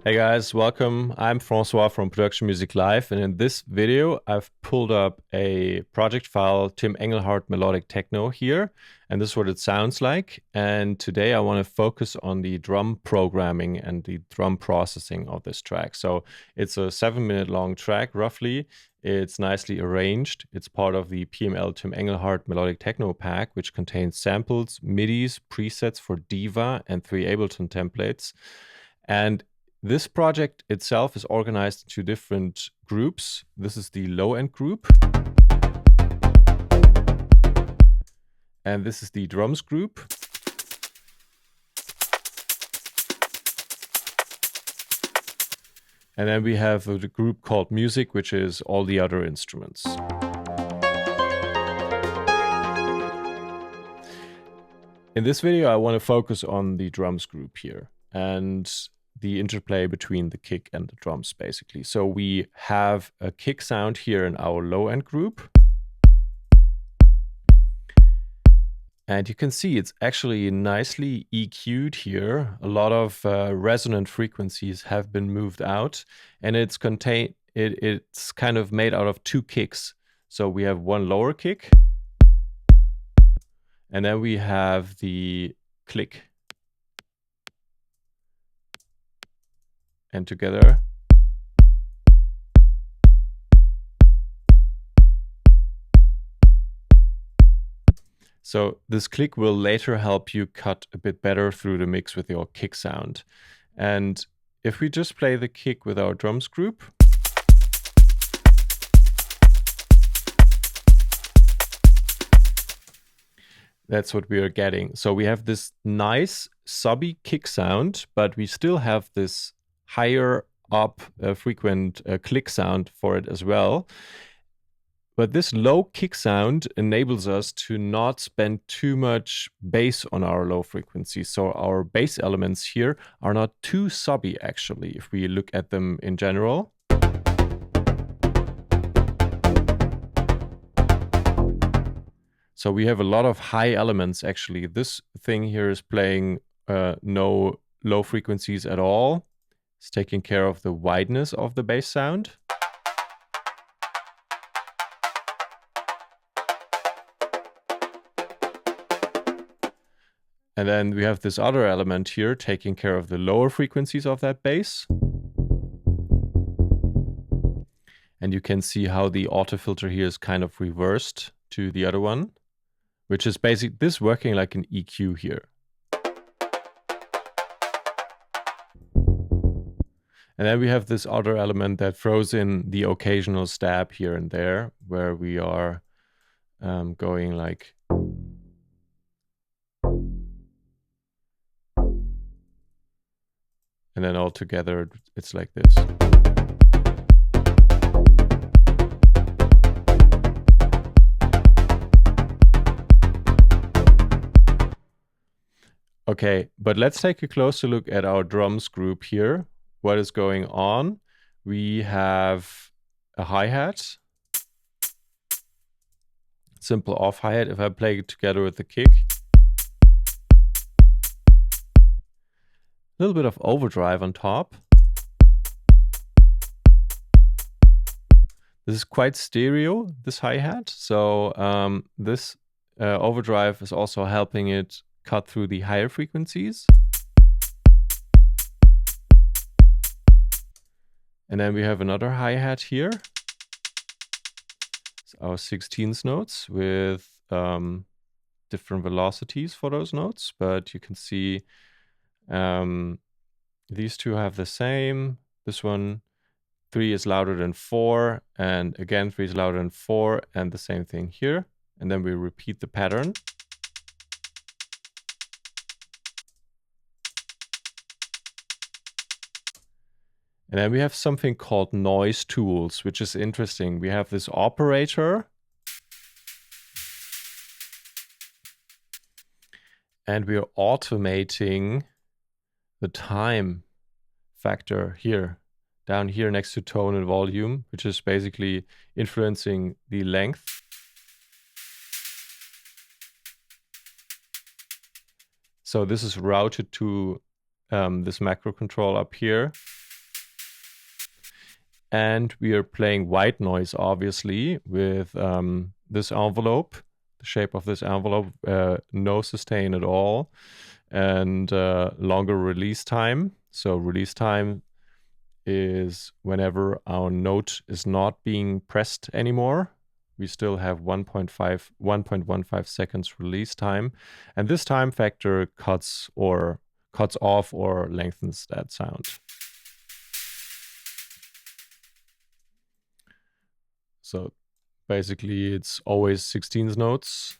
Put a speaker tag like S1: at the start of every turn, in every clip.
S1: Hey guys, welcome. I'm Francois from Production Music Live, and in this video, I've pulled up a project file, Tim Engelhardt Melodic Techno here, and this is what it sounds like. And today I want to focus on the drum programming and the drum processing of this track. So it's a 7-minute long track, roughly. It's nicely arranged. It's part of the PML Tim Engelhardt Melodic Techno pack, which contains samples, MIDIs, presets for Diva, and 3 Ableton templates. And this project itself is organized into different groups. This is the low-end group. And this is the drums group. And then we have a group called music, which is all the other instruments. In this video, I want to focus on the drums group here and the interplay between the kick and the drums, basically. So we have a kick sound here in our low-end group. And you can see it's actually nicely EQ'd here. A lot of resonant frequencies have been moved out, and it's kind of made out of 2 kicks. So we have one lower kick, and then we have the click. And together. So this click will later help you cut a bit better through the mix with your kick sound. And if we just play the kick with our drums group, that's what we are getting. So we have this nice subby kick sound, but we still have this higher up frequent click sound for it as well. But this low kick sound enables us to not spend too much bass on our low frequency. So our bass elements here are not too subby, actually, if we look at them in general. So we have a lot of high elements, actually. This thing here is playing no low frequencies at all. It's taking care of the wideness of the bass sound. And then we have this other element here taking care of the lower frequencies of that bass. And you can see how the auto filter here is kind of reversed to the other one, which is basically this working like an EQ here. And then we have this other element that throws in the occasional stab here and there, where we are going like. And then all together, it's like this. Okay, but let's take a closer look at our drums group here. What is going on? We have a hi-hat, simple off hi-hat. If I play it together with the kick, a little bit of overdrive on top. This is quite stereo, this hi-hat. So this overdrive is also helping it cut through the higher frequencies. And then we have another hi-hat here. It's our 16th notes with different velocities for those notes, but you can see these two have the same. This one, 3 is louder than 4, and again 3 is louder than 4, and the same thing here. And then we repeat the pattern. And then we have something called noise tools, which is interesting. We have this operator. And we are automating the time factor here, down here next to tone and volume, which is basically influencing the length. So this is routed to this macro control up here. And we are playing white noise, obviously, with this envelope, the shape of this envelope, no sustain at all, and longer release time. So release time is whenever our note is not being pressed anymore. We still have 1.15 seconds release time. And this time factor cuts off or lengthens that sound. So basically it's always 16 notes.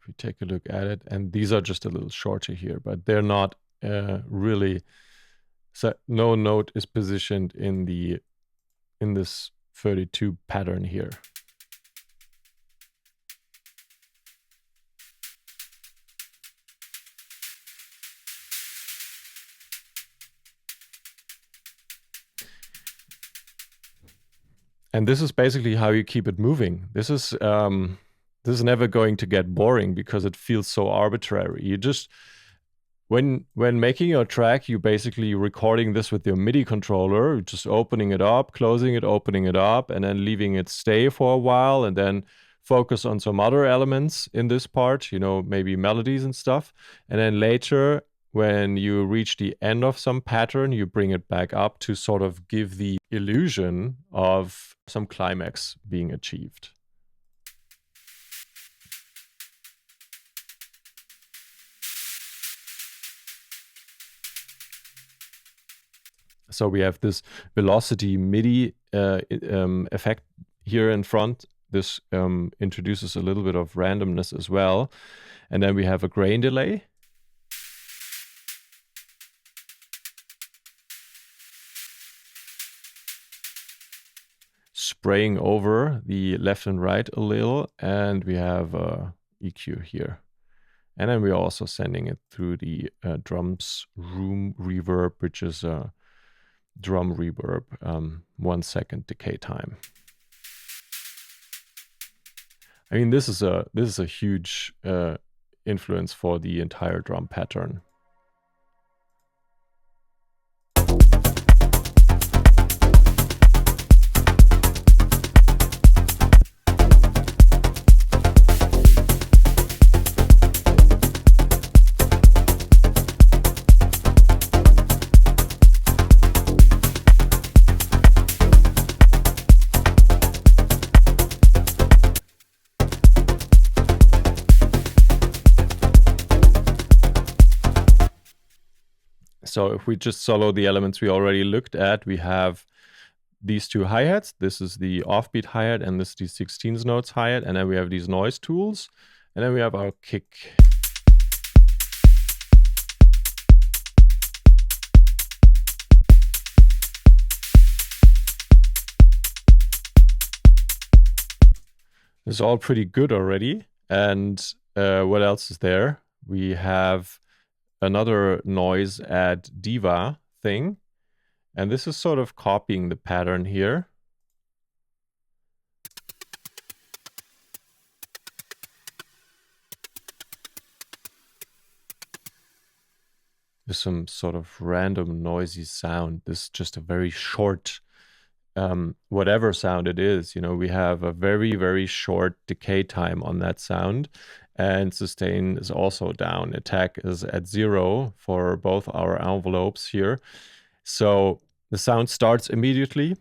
S1: If we take a look at it, and these are just a little shorter here, but they're not really, so no note is positioned in this 32 pattern here. And this is basically how you keep it moving. This is never going to get boring because it feels so arbitrary. You just, when making your track, you basically recording this with your MIDI controller, just opening it up, closing it, opening it up, and then leaving it stay for a while, and then focus on some other elements in this part, you know, maybe melodies and stuff. And then later, when you reach the end of some pattern, you bring it back up to sort of give the illusion of some climax being achieved. So we have this velocity MIDI effect here in front. This introduces a little bit of randomness as well. And then we have a grain delay. Spraying over the left and right a little, and we have EQ here. And then we're also sending it through the drums room reverb, which is a drum reverb, 1 second decay time. I mean, this is a huge influence for the entire drum pattern. So if we just solo the elements we already looked at, we have these two hi-hats. This is the offbeat hi-hat and this is the 16th notes hi-hat. And then we have these noise tools. And then we have our kick. This is all pretty good already. And what else is there? We have another noise add diva thing. And this is sort of copying the pattern here. There's some sort of random noisy sound. This is just a very short, whatever sound it is. You know, we have a very, very short decay time on that sound. And sustain is also down. Attack is at 0 for both our envelopes here. So the sound starts immediately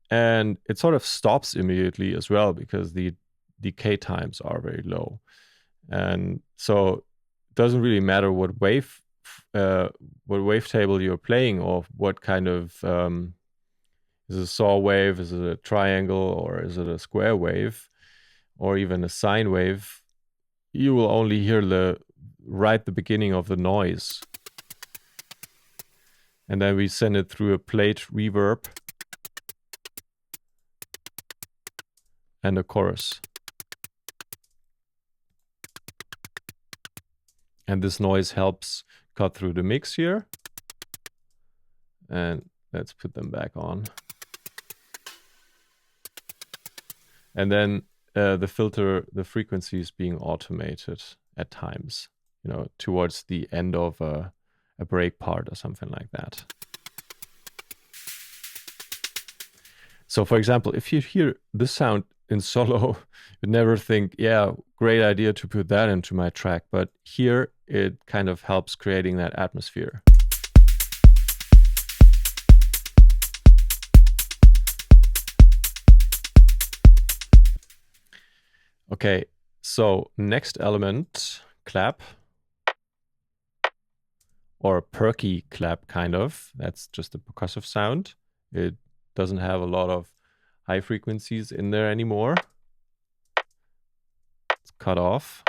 S1: and it sort of stops immediately as well because the decay times are very low. And so it doesn't really matter what wavetable you're playing or what kind of, is it a saw wave, is it a triangle, or is it a square wave, or even a sine wave? You will only hear the beginning of the noise. And then we send it through a plate reverb and a chorus. And this noise helps cut through the mix here. And let's put them back on. And then the frequency is being automated at times, you know, towards the end of a break part or something like that. So for example, if you hear this sound in solo, you'd never think, yeah, great idea to put that into my track. But here it kind of helps creating that atmosphere. Okay, so next element, clap. Or a perky clap, kind of. That's just a percussive sound. It doesn't have a lot of high frequencies in there anymore. It's cut off.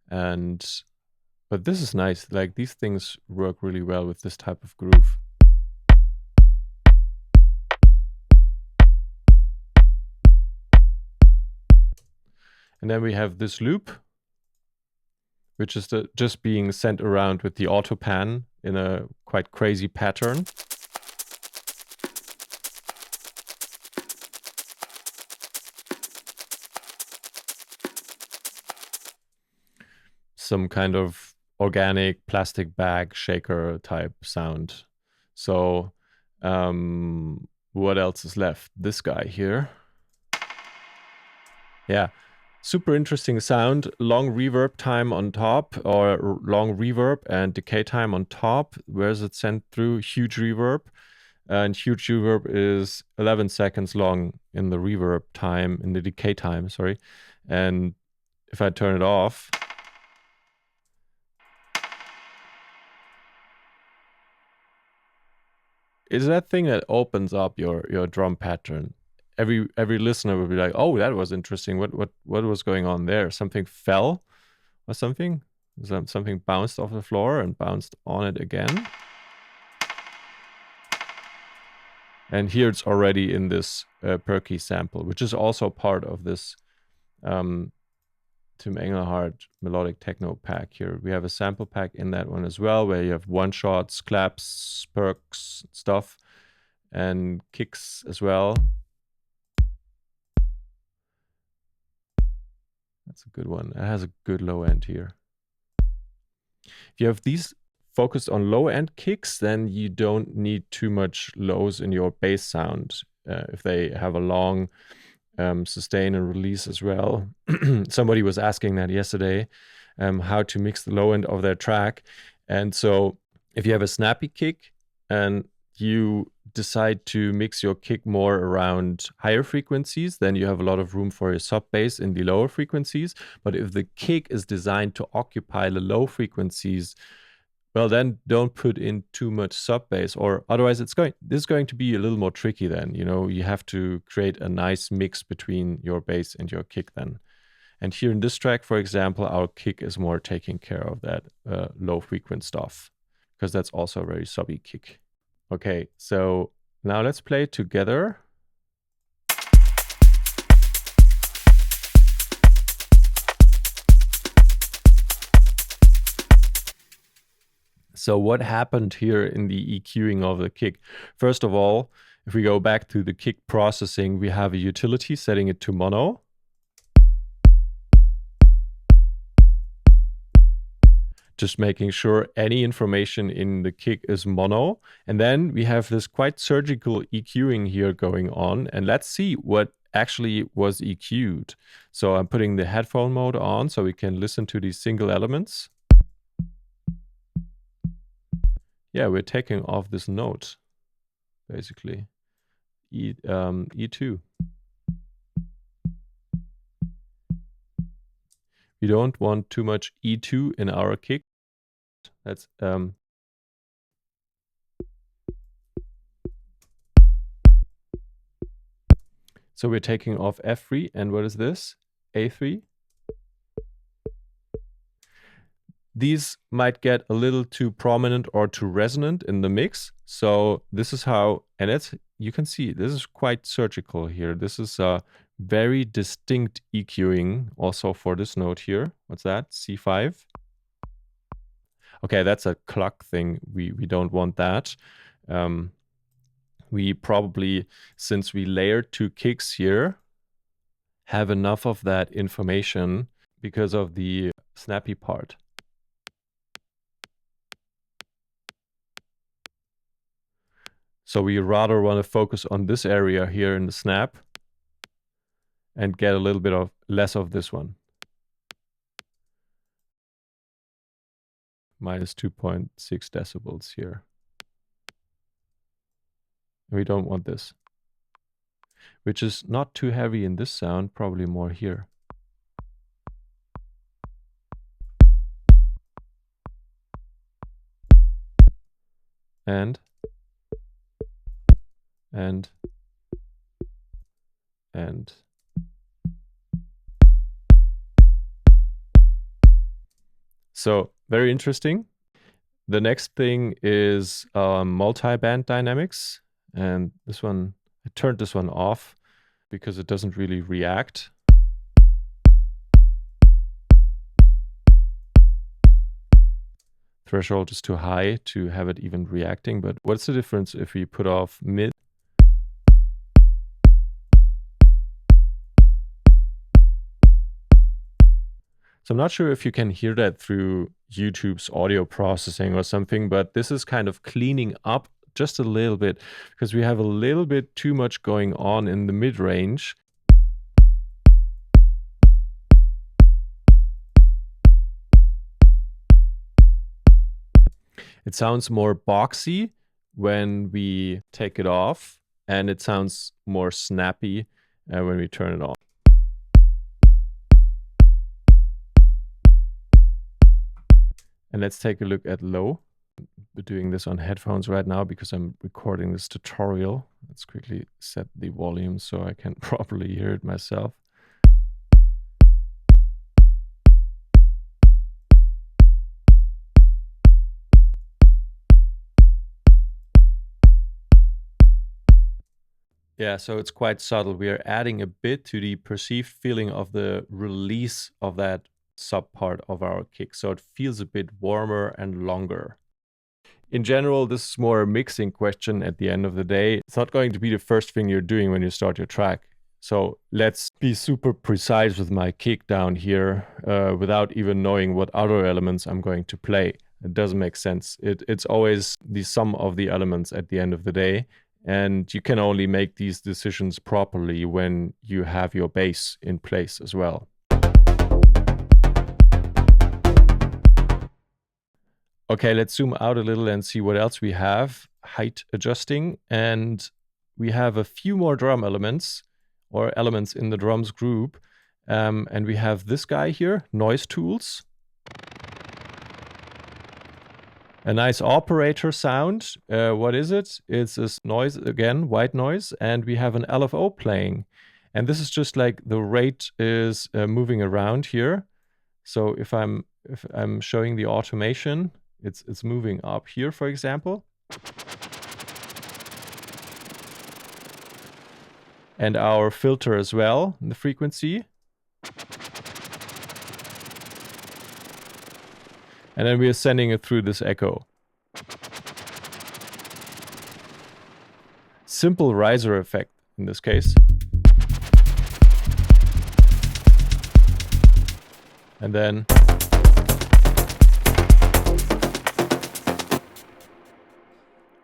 S1: But this is nice. Like, these things work really well with this type of groove. And then we have this loop, which is just being sent around with the auto pan in a quite crazy pattern. Some kind of organic plastic bag shaker type sound. So what else is left? This guy here. Yeah, super interesting sound. Long reverb time on top, or long reverb and decay time on top. Where is it sent through? Huge reverb. And huge reverb is 11 seconds long in the reverb time, in the decay time, sorry. And if I turn it off, is that thing that opens up your drum pattern. Every listener will be like, "Oh, that was interesting. What was going on there? Something fell, or something? Something bounced off the floor and bounced on it again." And here it's already in this perky sample, which is also part of this Tim Engelhardt melodic techno pack here. We have a sample pack in that one as well, where you have one-shots, claps, perks, stuff, and kicks as well. That's a good one. It has a good low end here. If you have these focused on low end kicks, then you don't need too much lows in your bass sound. If they have a long sustain and release as well. Somebody was asking that yesterday, how to mix the low end of their track. And so if you have a snappy kick and you decide to mix your kick more around higher frequencies, then you have a lot of room for your sub bass in the lower frequencies. But if the kick is designed to occupy the low frequencies, well, then don't put in too much sub bass, or otherwise this is going to be a little more tricky then. You know, you have to create a nice mix between your bass and your kick then. And here in this track, for example, our kick is more taking care of that low frequency stuff, because that's also a very subby kick. Okay, so now let's play it together. So what happened here in the EQing of the kick? First of all, if we go back to the kick processing, we have a utility setting it to mono. Just making sure any information in the kick is mono. And then we have this quite surgical EQing here going on. And let's see what actually was EQ'd. So I'm putting the headphone mode on so we can listen to these single elements. Yeah, we're taking off this note, basically, E2. We don't want too much E2 in our kick. That's so we're taking off F3, and what is this? A3. These might get a little too prominent or too resonant in the mix. So this is how, and you can see this is quite surgical here. This is a very distinct EQing also for this note here. What's that? C5. Okay, that's a cluck thing. We don't want that. We probably, since we layered two kicks here, have enough of that information because of the snappy part. So we rather want to focus on this area here in the snap and get a little bit of less of this one. Minus 2.6 decibels here. We don't want this, which is not too heavy in this sound, probably more here. And so very interesting. The next thing is multi-band dynamics, and this one, I turned this one off because it doesn't really react. Threshold is too high to have it even reacting, but what's the difference if we put off mid? So I'm not sure if you can hear that through YouTube's audio processing or something, but this is kind of cleaning up just a little bit because we have a little bit too much going on in the mid-range. It sounds more boxy when we take it off, and it sounds more snappy when we turn it on. And let's take a look at low. We're doing this on headphones right now because I'm recording this tutorial. Let's quickly set the volume so I can properly hear it myself. Yeah, so it's quite subtle. We are adding a bit to the perceived feeling of the release of that sub part of our kick. So it feels a bit warmer and longer. In general, this is more a mixing question at the end of the day. It's not going to be the first thing you're doing when you start your track. So let's be super precise with my kick down here without even knowing what other elements I'm going to play. It doesn't make sense. It's always the sum of the elements at the end of the day. And you can only make these decisions properly when you have your bass in place as well. Okay, let's zoom out a little and see what else we have. Height adjusting, and we have a few more drum elements or elements in the drums group. And we have this guy here, noise tools. A nice operator sound. What is it? It's a noise, again, white noise, and we have an LFO playing. And this is just like the rate is moving around here. So if I'm showing the automation, it's moving up here, for example. And our filter as well, the frequency. And then we are sending it through this echo. Simple riser effect in this case. And then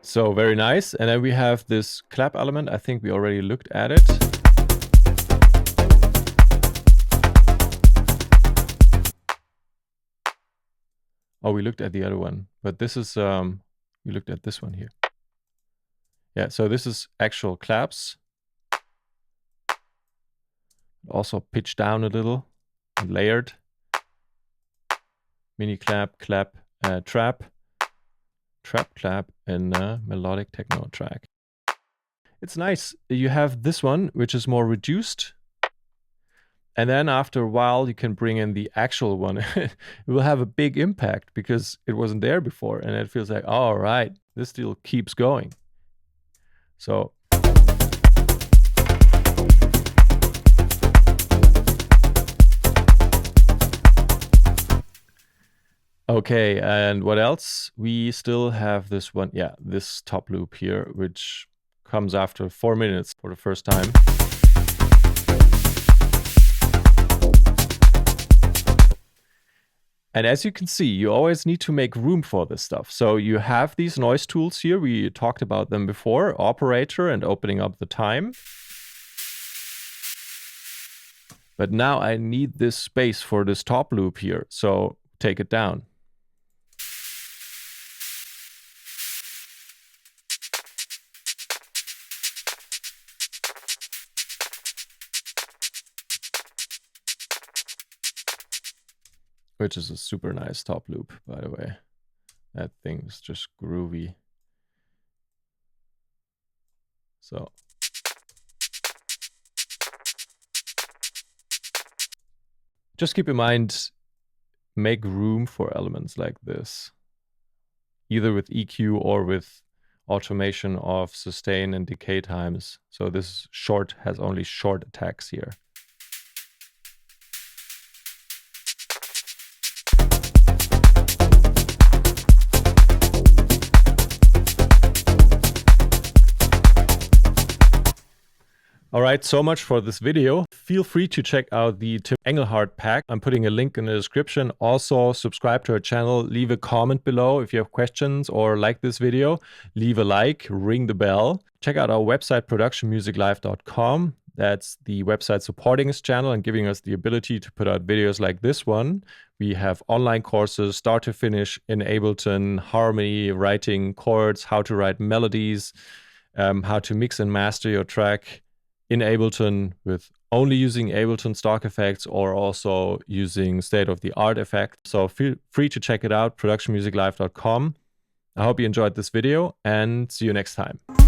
S1: so very nice. And then we have this clap element. I think we already looked at it. Oh, we looked at the other one, but this is, we looked at this one here. Yeah, so this is actual claps. Also pitched down a little and layered. Mini clap, clap, trap, trap, clap, and melodic techno track. It's nice. You have this one, which is more reduced. And then after a while, you can bring in the actual one. It will have a big impact because it wasn't there before. And it feels like, all right, this still keeps going. So okay, and what else? We still have this one. Yeah, this top loop here, which comes after 4 minutes for the first time. And as you can see, you always need to make room for this stuff. So you have these noise tools here. We talked about them before, operator and opening up the time. But now I need this space for this top loop here. So take it down. Which is a super nice top loop, by the way. That thing's just groovy. So. Just keep in mind, make room for elements like this, either with EQ or with automation of sustain and decay times. So this short has only short attacks here. All right, so much for this video. Feel free to check out the Tim Engelhardt pack. I'm putting a link in the description. Also, subscribe to our channel. Leave a comment below if you have questions or like this video. Leave a like, ring the bell. Check out our website, productionmusiclive.com. That's the website supporting this channel and giving us the ability to put out videos like this one. We have online courses, start to finish in Ableton, harmony, writing chords, how to write melodies, how to mix and master your track in Ableton with only using Ableton stock effects or also using state-of-the-art effects. So feel free to check it out, productionmusiclive.com. I hope you enjoyed this video and see you next time.